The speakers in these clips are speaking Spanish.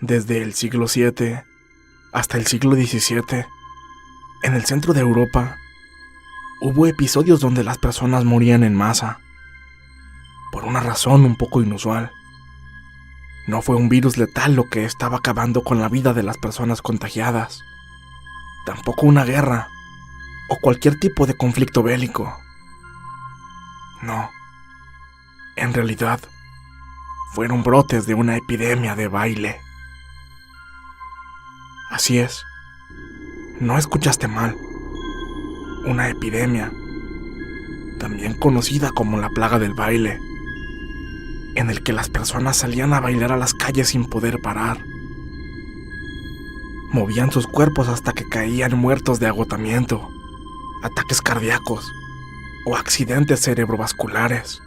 Desde el siglo VII hasta el siglo XVII, en el centro de Europa, hubo episodios donde las personas morían en masa, por una razón un poco inusual. No fue un virus letal lo que estaba acabando con la vida de las personas contagiadas, tampoco una guerra o cualquier tipo de conflicto bélico. No, en realidad, fueron brotes de una epidemia de baile. Así es, no escuchaste mal, una epidemia, también conocida como la plaga del baile, en el que las personas salían a bailar a las calles sin poder parar. Movían sus cuerpos hasta que caían muertos de agotamiento, ataques cardíacos o accidentes cerebrovasculares.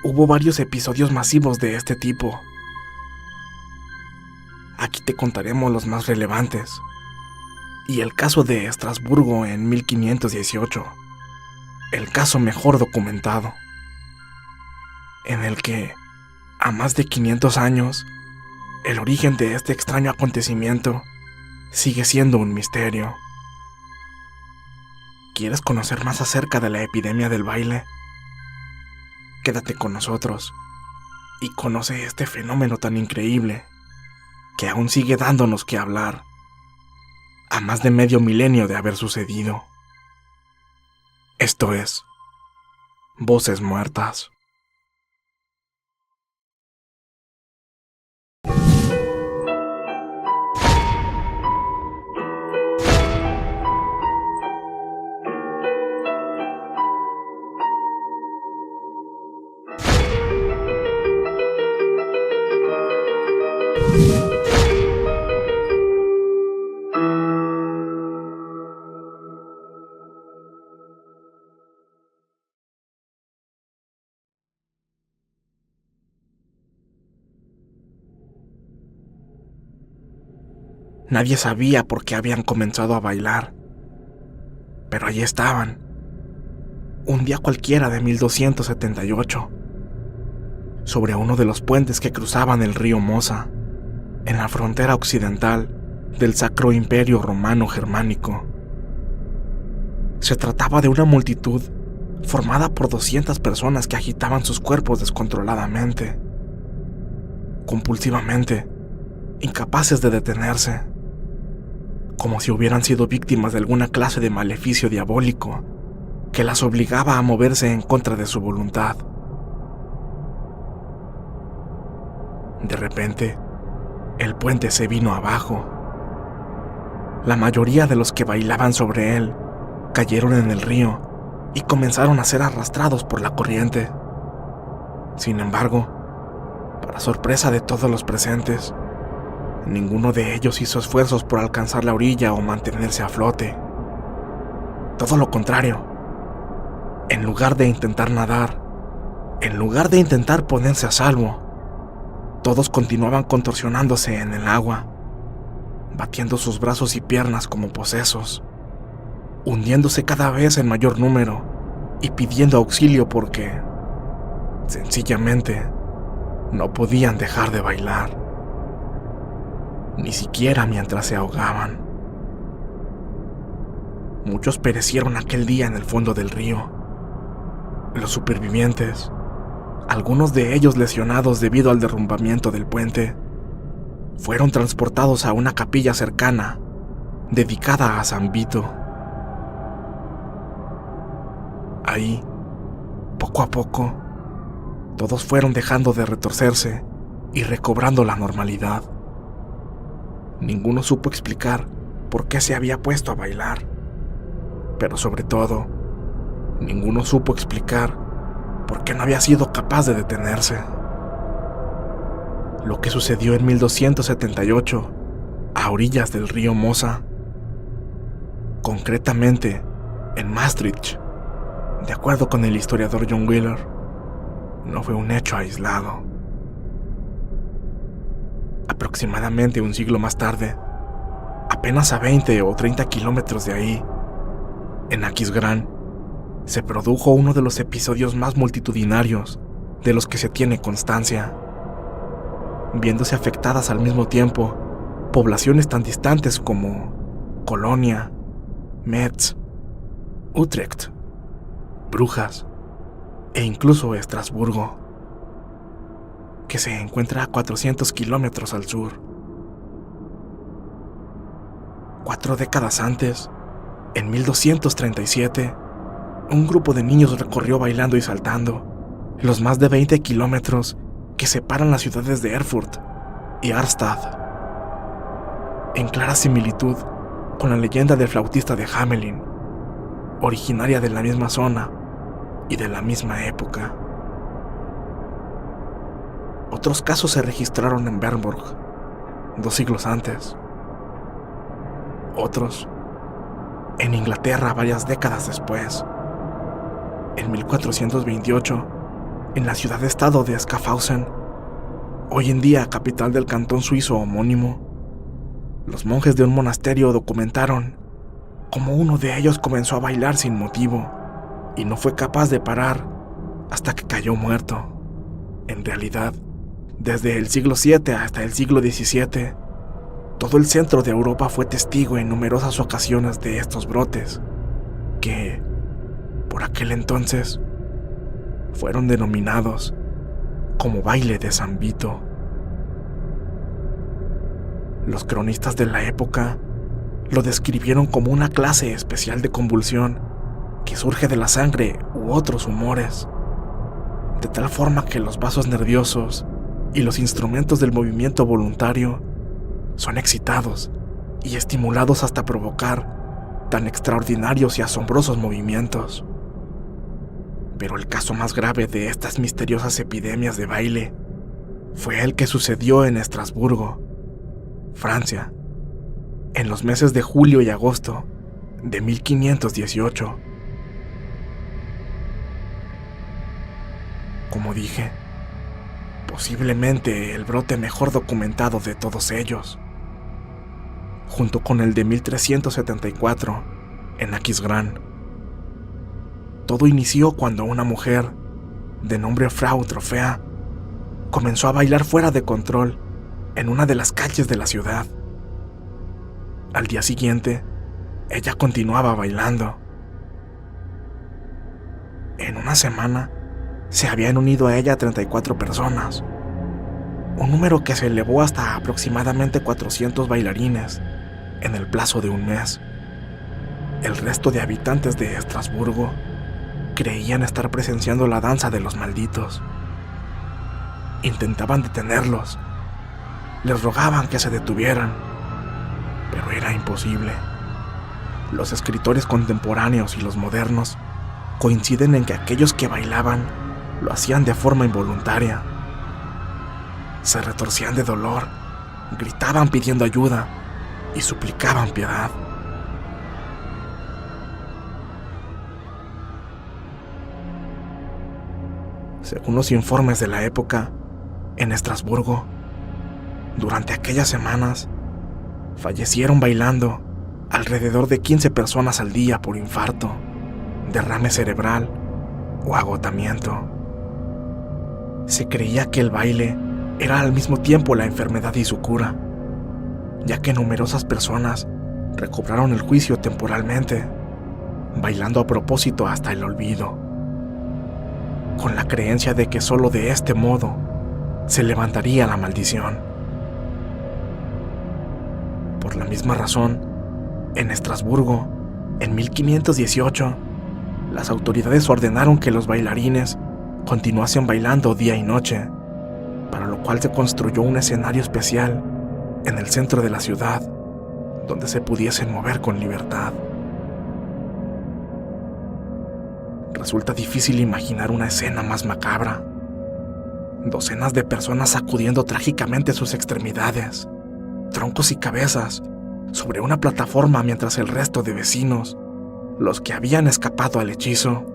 Hubo varios episodios masivos de este tipo. Aquí te contaremos los más relevantes. Y el caso de Estrasburgo en 1518, el caso mejor documentado, en el que, a más de 500 años, el origen de este extraño acontecimiento sigue siendo un misterio. ¿Quieres conocer más acerca de la epidemia del baile? Quédate con nosotros y conoce este fenómeno tan increíble que aún sigue dándonos que hablar, a más de medio milenio de haber sucedido. Esto es Voces Muertas. Nadie sabía por qué habían comenzado a bailar, pero allí estaban, un día cualquiera de 1278, sobre uno de los puentes que cruzaban el río Mosa, en la frontera occidental del Sacro Imperio Romano Germánico. Se trataba de una multitud formada por 200 personas que agitaban sus cuerpos descontroladamente, compulsivamente, incapaces de detenerse, como si hubieran sido víctimas de alguna clase de maleficio diabólico que las obligaba a moverse en contra de su voluntad. De repente, el puente se vino abajo. La mayoría de los que bailaban sobre él cayeron en el río y comenzaron a ser arrastrados por la corriente. Sin embargo, para sorpresa de todos los presentes, ninguno de ellos hizo esfuerzos por alcanzar la orilla o mantenerse a flote. Todo lo contrario. En lugar de intentar nadar, en lugar de intentar ponerse a salvo, todos continuaban contorsionándose en el agua, batiendo sus brazos y piernas como posesos, hundiéndose cada vez en mayor número y pidiendo auxilio porque, sencillamente, no podían dejar de bailar, ni siquiera mientras se ahogaban. Muchos perecieron aquel día en el fondo del río. Los supervivientes, algunos de ellos lesionados debido al derrumbamiento del puente, fueron transportados a una capilla cercana, dedicada a San Vito. Ahí, poco a poco, todos fueron dejando de retorcerse y recobrando la normalidad. Ninguno supo explicar por qué se había puesto a bailar, pero sobre todo, ninguno supo explicar por qué no había sido capaz de detenerse. Lo que sucedió en 1278, a orillas del río Mosa, concretamente en Maastricht, de acuerdo con el historiador John Wheeler, no fue un hecho aislado. Aproximadamente un siglo más tarde, apenas a 20 o 30 kilómetros de ahí, en Aquisgrán, se produjo uno de los episodios más multitudinarios de los que se tiene constancia. viéndose afectadas al mismo tiempo poblaciones tan distantes como Colonia, Metz, Utrecht, Brujas e incluso Estrasburgo, que se encuentra a 400 kilómetros al sur. 4 décadas antes, en 1237, un grupo de niños recorrió bailando y saltando los más de 20 kilómetros que separan las ciudades de Erfurt y Arnstadt, en clara similitud con la leyenda del flautista de Hamelin, originaria de la misma zona y de la misma época. Otros casos se registraron en Bernburg 2 siglos antes. Otros en Inglaterra varias décadas después. En 1428, en la ciudad-estado de Schaffhausen, hoy en día capital del cantón suizo homónimo, los monjes de un monasterio documentaron cómo uno de ellos comenzó a bailar sin motivo y no fue capaz de parar hasta que cayó muerto. En realidad, desde el siglo VII hasta el siglo XVII, todo el centro de Europa fue testigo en numerosas ocasiones de estos brotes, que, por aquel entonces, fueron denominados como baile de San Vito. Los cronistas de la época lo describieron como una clase especial de convulsión que surge de la sangre u otros humores, de tal forma que los vasos nerviosos y los instrumentos del movimiento voluntario son excitados y estimulados hasta provocar tan extraordinarios y asombrosos movimientos. Pero el caso más grave de estas misteriosas epidemias de baile fue el que sucedió en Estrasburgo, Francia, en los meses de julio y agosto de 1518. Como dije, posiblemente el brote mejor documentado de todos ellos, junto con el de 1374 en Aquisgrán. Todo inició cuando una mujer, de nombre Frau Trofea, comenzó a bailar fuera de control en una de las calles de la ciudad. Al día siguiente, ella continuaba bailando. En una semana, se habían unido a ella 34 personas, un número que se elevó hasta aproximadamente 400 bailarines en el plazo de un mes. El resto de habitantes de Estrasburgo creían estar presenciando la danza de los malditos. Intentaban detenerlos, les rogaban que se detuvieran, pero era imposible. Los escritores contemporáneos y los modernos coinciden en que aquellos que bailaban lo hacían de forma involuntaria. Se retorcían de dolor, gritaban pidiendo ayuda y suplicaban piedad. Según los informes de la época, en Estrasburgo, durante aquellas semanas, fallecieron bailando alrededor de 15 personas al día por infarto, derrame cerebral o agotamiento. Se creía que el baile era al mismo tiempo la enfermedad y su cura, ya que numerosas personas recobraron el juicio temporalmente, bailando a propósito hasta el olvido, con la creencia de que solo de este modo se levantaría la maldición. Por la misma razón, en Estrasburgo, en 1518, las autoridades ordenaron que los bailarines continuasen bailando día y noche, para lo cual se construyó un escenario especial en el centro de la ciudad, donde se pudiesen mover con libertad. Resulta difícil imaginar una escena más macabra. Docenas de personas sacudiendo trágicamente sus extremidades, troncos y cabezas, sobre una plataforma mientras el resto de vecinos, los que habían escapado al hechizo,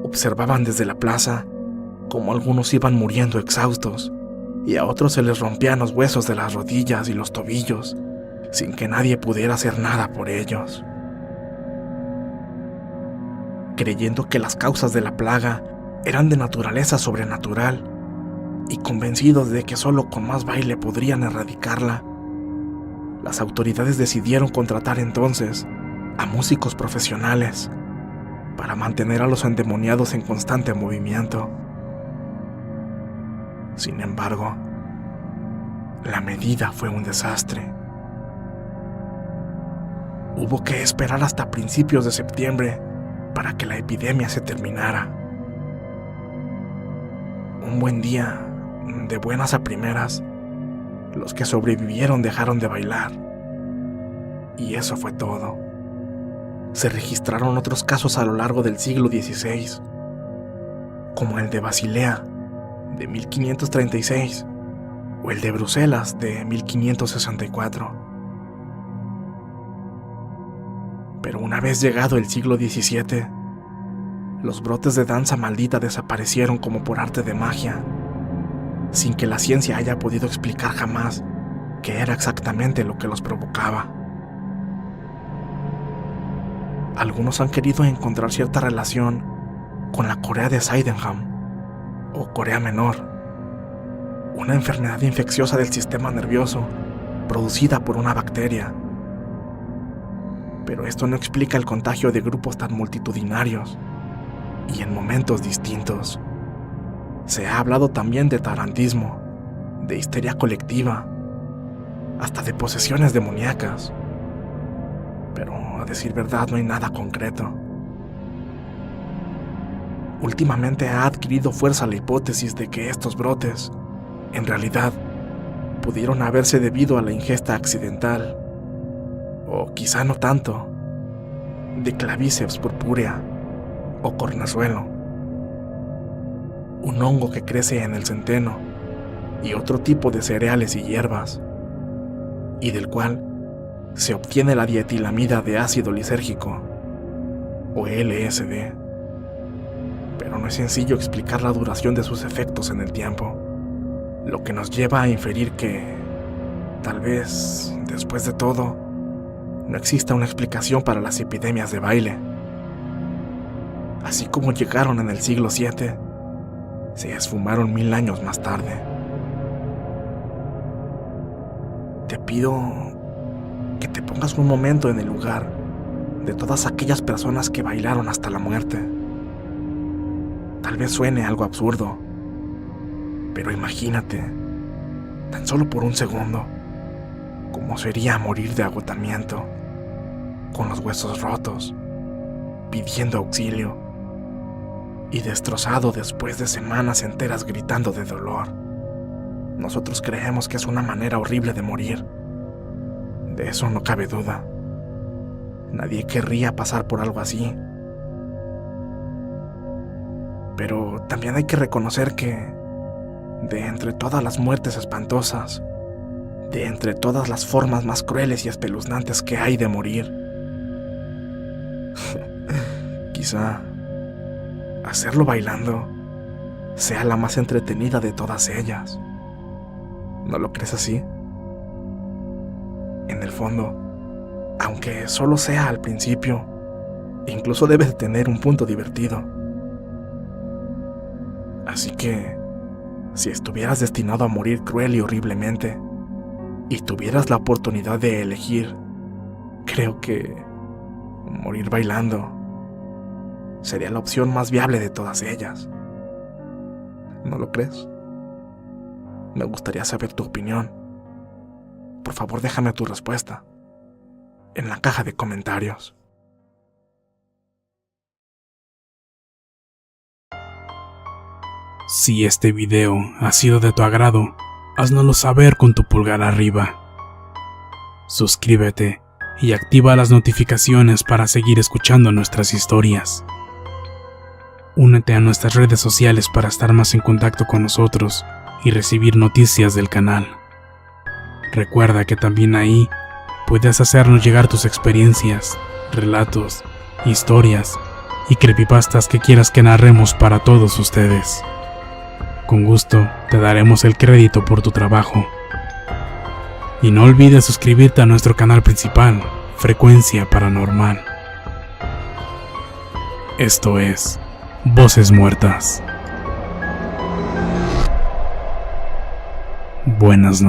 observaban desde la plaza cómo algunos iban muriendo exhaustos y a otros se les rompían los huesos de las rodillas y los tobillos, sin que nadie pudiera hacer nada por ellos. Creyendo que las causas de la plaga eran de naturaleza sobrenatural y convencidos de que solo con más baile podrían erradicarla, las autoridades decidieron contratar entonces a músicos profesionales para mantener a los endemoniados en constante movimiento. Sin embargo, la medida fue un desastre. Hubo que esperar hasta principios de septiembre para que la epidemia se terminara. Un buen día, de buenas a primeras, los que sobrevivieron dejaron de bailar. Y eso fue todo. Se registraron otros casos a lo largo del siglo XVI, como el de Basilea, de 1536, o el de Bruselas, de 1564. Pero una vez llegado el siglo XVII, los brotes de danza maldita desaparecieron como por arte de magia, sin que la ciencia haya podido explicar jamás qué era exactamente lo que los provocaba. Algunos han querido encontrar cierta relación con la Corea de Sydenham, o Corea Menor, una enfermedad infecciosa del sistema nervioso producida por una bacteria. Pero esto no explica el contagio de grupos tan multitudinarios y en momentos distintos. Se ha hablado también de tarantismo, de histeria colectiva, hasta de posesiones demoníacas. Pero, a decir verdad, no hay nada concreto. Últimamente ha adquirido fuerza la hipótesis de que estos brotes, en realidad, pudieron haberse debido a la ingesta accidental, o quizá no tanto, de Claviceps purpúrea o cornezuelo, un hongo que crece en el centeno y otro tipo de cereales y hierbas, y del cual se obtiene la dietilamida de ácido lisérgico, o LSD. Pero no es sencillo explicar la duración de sus efectos en el tiempo, lo que nos lleva a inferir que, tal vez, después de todo, no exista una explicación para las epidemias de baile. Así como llegaron en el siglo VII, se esfumaron 1000 años más tarde. Te pido que te pongas un momento en el lugar de todas aquellas personas que bailaron hasta la muerte. Tal vez suene algo absurdo, pero imagínate, tan solo por un segundo, cómo sería morir de agotamiento, con los huesos rotos, pidiendo auxilio, y destrozado después de semanas enteras gritando de dolor. Nosotros creemos que es una manera horrible de morir. De eso no cabe duda. Nadie querría pasar por algo así. Pero también hay que reconocer que, de entre todas las muertes espantosas, de entre todas las formas más crueles y espeluznantes que hay de morir, quizá hacerlo bailando sea la más entretenida de todas ellas. ¿No lo crees así? En el fondo, aunque solo sea al principio, incluso debe de tener un punto divertido. Así que, si estuvieras destinado a morir cruel y horriblemente, y tuvieras la oportunidad de elegir, creo que morir bailando sería la opción más viable de todas ellas. ¿No lo crees? Me gustaría saber tu opinión. Por favor, déjame tu respuesta en la caja de comentarios. Si este video ha sido de tu agrado, háznoslo saber con tu pulgar arriba. Suscríbete y activa las notificaciones para seguir escuchando nuestras historias. Únete a nuestras redes sociales para estar más en contacto con nosotros y recibir noticias del canal. Recuerda que también ahí puedes hacernos llegar tus experiencias, relatos, historias y creepypastas que quieras que narremos para todos ustedes. Con gusto te daremos el crédito por tu trabajo. Y no olvides suscribirte a nuestro canal principal, Frecuencia Paranormal. Esto es Voces Muertas. Buenas noches.